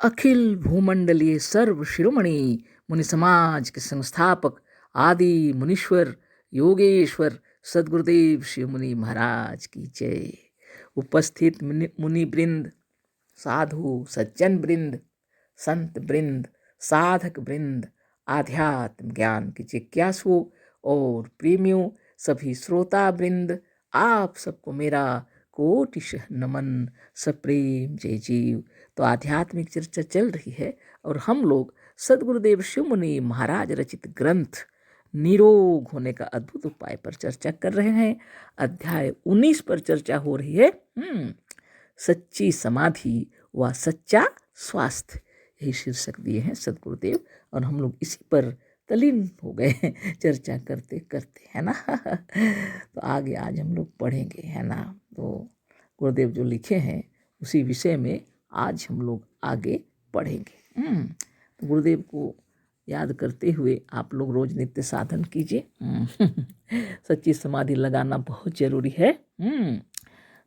अखिल भूमंडलीय सर्व शिरोमणि मुनि समाज के संस्थापक आदि मुनीश्वर योगेश्वर सदगुरुदेव शिव मुनि महाराज की जय। उपस्थित मुनि वृंद, साधु सज्जन वृंद, संत वृंद, साधक वृंद, आध्यात्म ज्ञान के जिज्ञासुओं और प्रेमियों, सभी श्रोता वृंद, आप सबको मेरा कोटिशः नमन, सप्रेम जय जीव। तो आध्यात्मिक चर्चा चल रही है और हम लोग सदगुरुदेव शिव मुनि महाराज रचित ग्रंथ निरोग होने का अद्भुत उपाय पर चर्चा कर रहे हैं। अध्याय 19 पर चर्चा हो रही है। सच्ची समाधि व सच्चा स्वास्थ्य, यही शीर्षक दिए हैं सदगुरुदेव और हम लोग इसी पर तल्लीन हो गए हैं चर्चा करते करते, है ना। तो आगे आज हम लोग पढ़ेंगे, है ना। तो गुरुदेव जो लिखे हैं उसी विषय में आज हम लोग आगे पढ़ेंगे। तो गुरुदेव को याद करते हुए आप लोग रोज नित्य साधन कीजिए। सच्ची समाधि लगाना बहुत जरूरी है।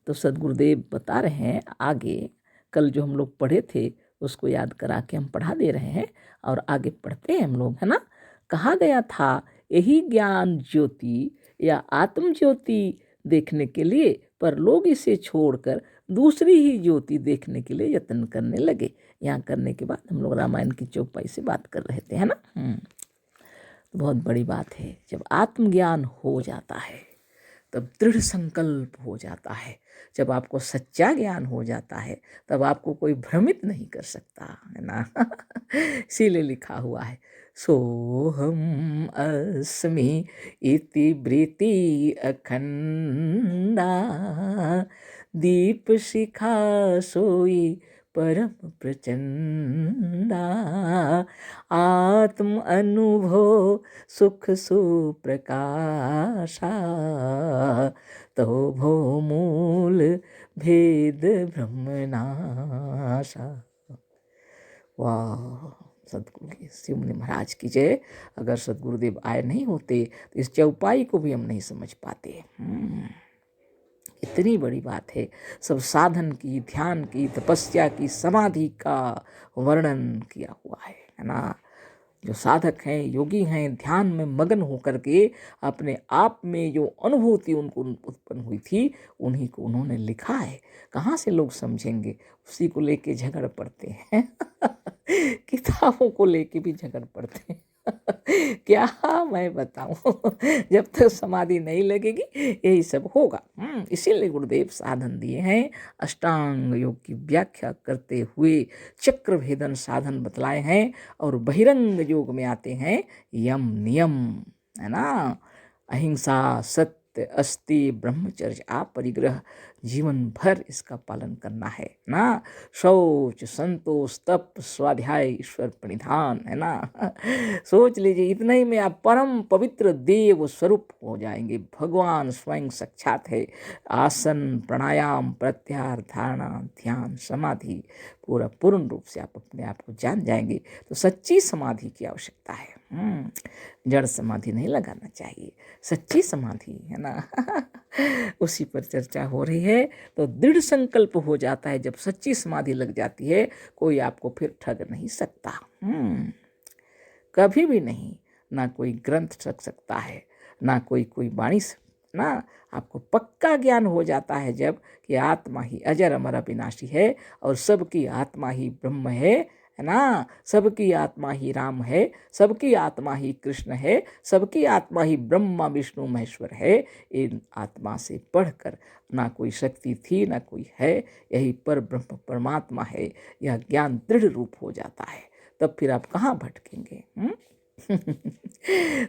तो सदगुरुदेव बता रहे हैं आगे, कल जो हम लोग पढ़े थे उसको याद करा के हम पढ़ा दे रहे हैं और आगे पढ़ते हैं हम लोग, है ना। कहा गया था यही ज्ञान ज्योति या आत्म ज्योति देखने के लिए, पर लोग इसे छोड़कर दूसरी ही ज्योति देखने के लिए यत्न करने लगे। यहाँ करने के बाद हम लोग रामायण की चौपाई से बात कर रहे थे, है ना। तो बहुत बड़ी बात है, जब आत्मज्ञान हो जाता है तब दृढ़ संकल्प हो जाता है। जब आपको सच्चा ज्ञान हो जाता है तब आपको कोई भ्रमित नहीं कर सकता, है ना। इसीलिए लिखा हुआ है सोहम अस्मि इति वृत्ति अखंडा, दीप शिखा सोई परम प्रचंडा, आत्म अनुभव सुख सुप्रकाशा, तो भो मूल भेद ब्रह्मनाशा। वाह, सदगुरु शिव मुनि महाराज की जय। अगर सदगुरुदेव आए नहीं होते तो इस चौपाई को भी हम नहीं समझ पाते। इतनी बड़ी बात है। सब साधन की, ध्यान की, तपस्या की, समाधि का वर्णन किया हुआ है ना। जो साधक हैं, योगी हैं, ध्यान में मगन होकर के अपने आप में जो अनुभूति उनको उत्पन्न हुई थी उन्हीं को उन्होंने लिखा है। कहाँ से लोग समझेंगे, उसी को लेके झगड़ पड़ते हैं। किताबों को लेके भी झगड़ पड़ते हैं। क्या मैं बताऊं। जब तक समाधि नहीं लगेगी यही सब होगा। इसीलिए गुरुदेव साधन दिए हैं। अष्टांग योग की व्याख्या करते हुए चक्र भेदन साधन बतलाए हैं और बहिरंग योग में आते हैं यम नियम, है ना। अहिंसा, सत्य, अस्ति, ब्रह्मचर्य, अपरिग्रह, जीवन भर इसका पालन करना है ना। शौच, संतोष, तप, स्वाध्याय, ईश्वर प्रणिधान, है ना। सोच लीजिए, इतना ही में आप परम पवित्र देव स्वरूप हो जाएंगे। भगवान स्वयं साक्षात है। आसन, प्राणायाम, प्रत्याहार, धारणा, ध्यान, समाधि, पूरा पूर्ण रूप से आप अपने आप को जान जाएंगे। तो सच्ची समाधि की आवश्यकता है। जड़ समाधि नहीं लगाना चाहिए, सच्ची समाधि, है ना। उसी पर चर्चा हो रही है। तो दृढ़ संकल्प हो जाता है जब सच्ची समाधि लग जाती है, कोई आपको फिर ठग नहीं सकता। कभी भी नहीं। ना कोई ग्रंथ ठग सकता है, ना कोई वाणी ना। आपको पक्का ज्ञान हो जाता है जब कि आत्मा ही अजर अमर अविनाशी है और सबकी आत्मा ही ब्रह्म है ना। सबकी आत्मा ही राम है, सबकी आत्मा ही कृष्ण है, सबकी आत्मा ही ब्रह्मा विष्णु महेश्वर है। इन आत्मा से बढ़कर ना कोई शक्ति थी, ना कोई है। यही पर ब्रह्म परमात्मा है। यह ज्ञान दृढ़ रूप हो जाता है। तब फिर आप कहाँ भटकेंगे।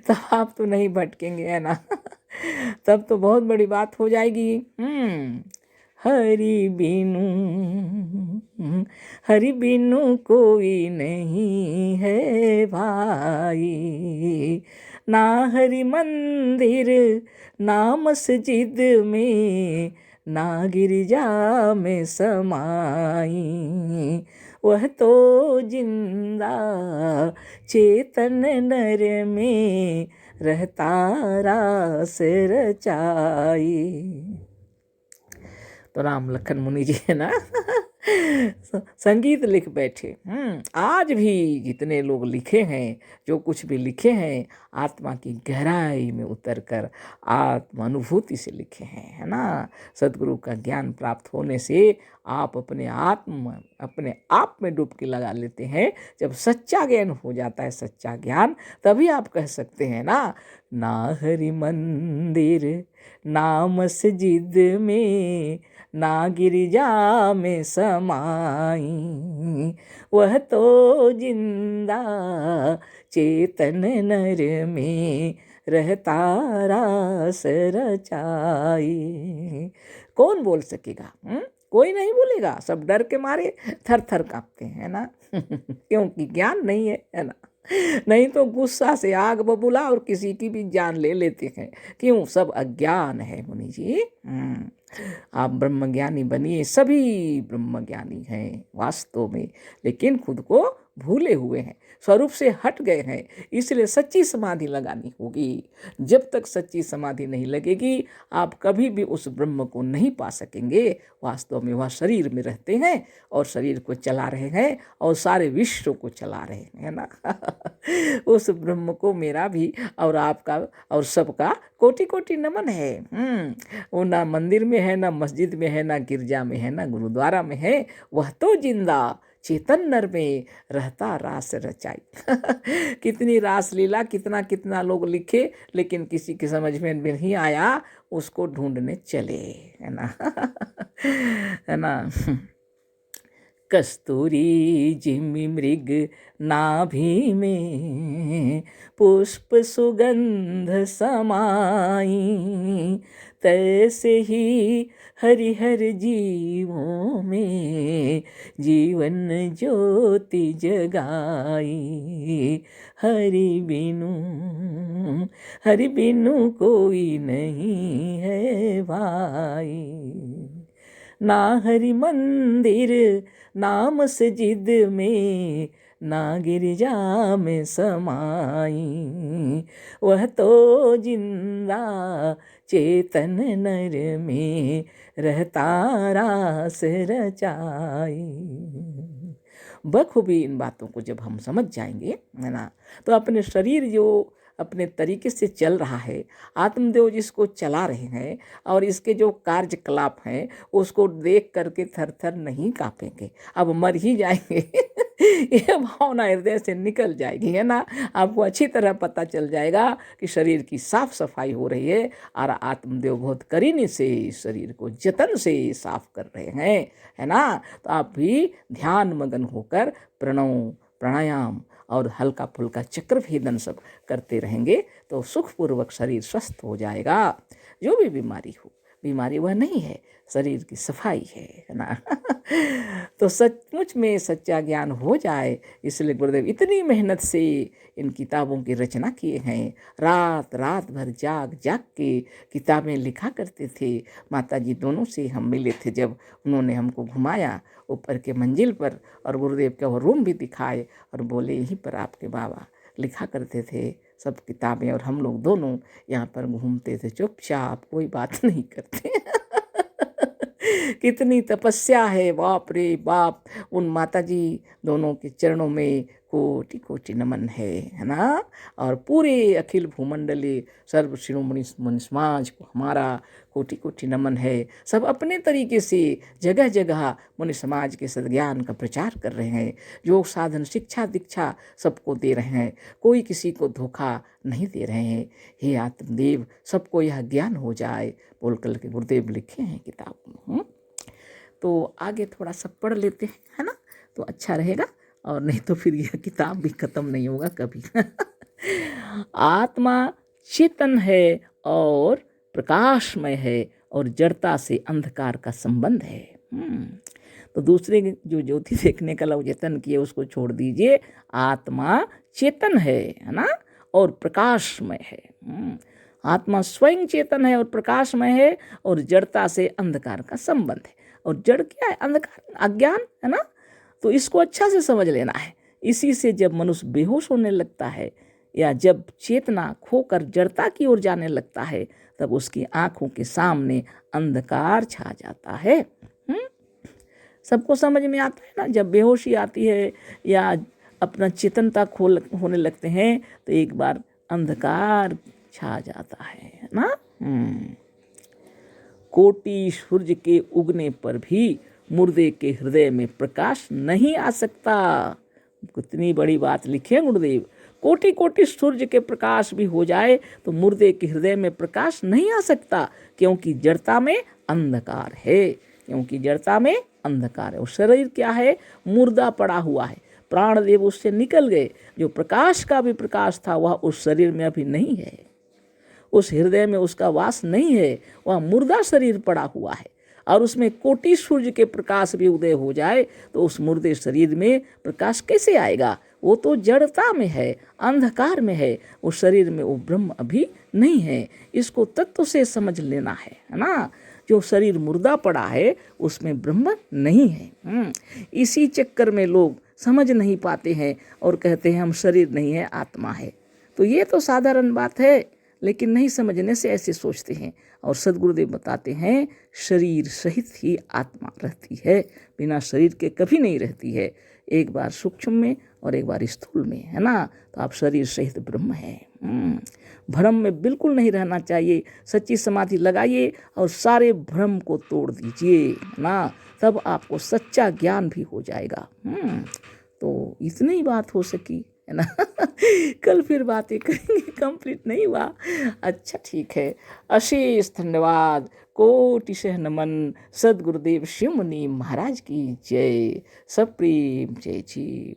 तब आप तो नहीं भटकेंगे, है ना। तब तो बहुत बड़ी बात हो जाएगी। हरि बिनु कोई नहीं है भाई, ना हरि मंदिर ना मस्जिद में, ना गिरजा में समाई, वह तो जिंदा चेतन नर में रहता रास रचाई। तो राम लखन मुनि जी, है ना, संगीत लिख बैठे। आज भी जितने लोग लिखे हैं, जो कुछ भी लिखे हैं, आत्मा की गहराई में उतर कर आत्म अनुभूति से लिखे हैं, है ना। सदगुरु का ज्ञान प्राप्त होने से आप अपने आप में डुबकी लगा लेते हैं। जब सच्चा ज्ञान हो जाता है, सच्चा ज्ञान, तभी आप कह सकते हैं ना हरि मंदिर, ना मस्जिद में, ना गिरजा में समाई, वह तो जिंदा चेतन नर में रहता रास रचाई। कौन बोल सकेगा? कोई नहीं बोलेगा। सब डर के मारे थर थर कांपते हैं ना। क्योंकि ज्ञान नहीं है ना। नहीं तो गुस्सा से आग बबूला और किसी की भी जान ले लेते हैं। क्यों? सब अज्ञान है मुनि जी। आप ब्रह्मज्ञानी बनिए। सभी ब्रह्मज्ञानी हैं वास्तव में, लेकिन खुद को भूले हुए हैं, स्वरूप से हट गए हैं। इसलिए सच्ची समाधि लगानी होगी। जब तक सच्ची समाधि नहीं लगेगी, आप कभी भी उस ब्रह्म को नहीं पा सकेंगे। वास्तव में वह शरीर में रहते हैं और शरीर को चला रहे हैं और सारे विश्व को चला रहे हैं ना। उस ब्रह्म को मेरा भी और आपका और सबका कोटि कोटि नमन है। वो ना मंदिर में है, ना मस्जिद में है, ना गिरजा में है, ना गुरुद्वारा में है। वह तो जिंदा चेतन नर में रहता रास रचाई। कितनी रास लीला, कितना कितना लोग लिखे, लेकिन किसी की समझ में नहीं आया, उसको ढूंढने चले, है ना। है ना। कस्तूरी जिमि मृग नाभि में, पुष्प सुगंध समाई, तैसे ही हरिहर जीवों में जीवन ज्योति जगाई। हरि बिनु कोई नहीं है भाई। ना हरि मंदिर, ना मस्जिद में, ना गिरजा में समाई, वह तो जिंदा चेतन नर में रहता रास रचाई। बखूबी इन बातों को जब हम समझ जाएंगे, है ना, तो अपने शरीर जो अपने तरीके से चल रहा है, आत्मदेव जिसको चला रहे हैं, और इसके जो कार्यकलाप हैं उसको देख करके थर थर नहीं कांपेंगे। अब मर ही जाएंगे। ये भावना हृदय से निकल जाएगी, है ना। आपको अच्छी तरह पता चल जाएगा कि शरीर की साफ सफाई हो रही है और आत्मदेव बहुत करीने से शरीर को जतन से साफ कर रहे हैं, है ना। तो आप भी ध्यान मगन होकर प्रणव, प्राणायाम और हल्का फुल्का चक्र भेदन सब करते रहेंगे तो सुखपूर्वक शरीर स्वस्थ हो जाएगा। जो भी बीमारी हो, बीमारी वह नहीं है, शरीर की सफाई है ना। तो सचमुच में सच्चा ज्ञान हो जाए, इसलिए गुरुदेव इतनी मेहनत से इन किताबों की रचना किए हैं। रात रात भर जाग जाग के किताबें लिखा करते थे। माता जी दोनों से हम मिले थे जब उन्होंने हमको घुमाया ऊपर के मंजिल पर, और गुरुदेव का वो रूम भी दिखाए और बोले यहीं पर आपके बाबा लिखा करते थे सब किताबें, और हम लोग दोनों यहाँ पर घूमते थे चुपचाप, कोई बात नहीं करते। कितनी तपस्या है, बाप रे बाप। उन माता जी दोनों के चरणों में कोटि कोटि नमन है ना। और पूरे अखिल भूमंडली सर्व शिरोमणि मुनि समाज को हमारा कोटि कोटि नमन है। सब अपने तरीके से जगह जगह मुनि समाज के सद्ज्ञान का प्रचार कर रहे हैं। योग साधन शिक्षा दीक्षा सबको दे रहे हैं, कोई किसी को धोखा नहीं दे रहे हैं। हे आत्मदेव, सबको यह ज्ञान हो जाए बोल कर के गुरुदेव लिखे हैं किताब में। तो आगे थोड़ा सा पढ़ लेते हैं, है ना, तो अच्छा रहेगा, और नहीं तो फिर यह किताब भी खत्म नहीं होगा कभी। आत्मा चेतन है और प्रकाशमय है, और जड़ता से अंधकार का संबंध है। तो दूसरे जो ज्योति देखने का अवचेतन किए उसको छोड़ दीजिए। आत्मा चेतन है ना, और प्रकाशमय है। आत्मा स्वयं चेतन है और प्रकाशमय है, और जड़ता से अंधकार का संबंध है। और जड़ क्या है? अंधकार, अज्ञान, है ना। तो इसको अच्छा से समझ लेना है। इसी से जब मनुष्य बेहोश होने लगता है, या जब चेतना खोकर जड़ता की ओर जाने लगता है, तब उसकी आंखों के सामने अंधकार छा जाता है। सबको समझ में आता है ना, जब बेहोशी आती है या अपना चेतनता खोल होने लगते हैं तो एक बार अंधकार छा जाता है ना। कोटि सूर्य के उगने पर भी मुर्दे के हृदय में प्रकाश नहीं आ सकता। कितनी बड़ी बात लिखी है गुरुदेव। कोटि कोटि सूर्य के प्रकाश भी हो जाए तो मुर्दे के हृदय में प्रकाश नहीं आ सकता, क्योंकि जड़ता में अंधकार है। क्योंकि जड़ता में अंधकार है। वो शरीर क्या है? मुर्दा पड़ा हुआ है। प्राणदेव उससे निकल गए। जो प्रकाश का भी प्रकाश था वह उस शरीर में अभी नहीं है, उस हृदय में उसका वास नहीं है। वह मुर्दा शरीर पड़ा हुआ है। और उसमें कोटि सूर्य के प्रकाश भी उदय हो जाए तो उस मुर्दे शरीर में प्रकाश कैसे आएगा? वो तो जड़ता में है, अंधकार में है। उस शरीर में वो ब्रह्म अभी नहीं है। इसको तत्व से समझ लेना है ना। जो शरीर मुर्दा पड़ा है उसमें ब्रह्म नहीं है। इसी चक्कर में लोग समझ नहीं पाते हैं और कहते हैं हम शरीर नहीं है, आत्मा है। तो ये तो साधारण बात है, लेकिन नहीं समझने से ऐसे सोचते हैं। और सद्गुरुदेव बताते हैं शरीर सहित ही आत्मा रहती है, बिना शरीर के कभी नहीं रहती है। एक बार सूक्ष्म में और एक बार स्थूल में, है ना। तो आप शरीर सहित ब्रह्म है। भ्रम में बिल्कुल नहीं रहना चाहिए। सच्ची समाधि लगाइए और सारे भ्रम को तोड़ दीजिए ना, तब आपको सच्चा ज्ञान भी हो जाएगा। तो इतनी ही बात हो सकी, है ना। कल फिर बातें करेंगे, कंप्लीट नहीं हुआ। अच्छा ठीक है। अशेष धन्यवाद, कोटिशः नमन। सद्गुरुदेव शिव मुनि महाराज की जय। सब प्रेम जय जी।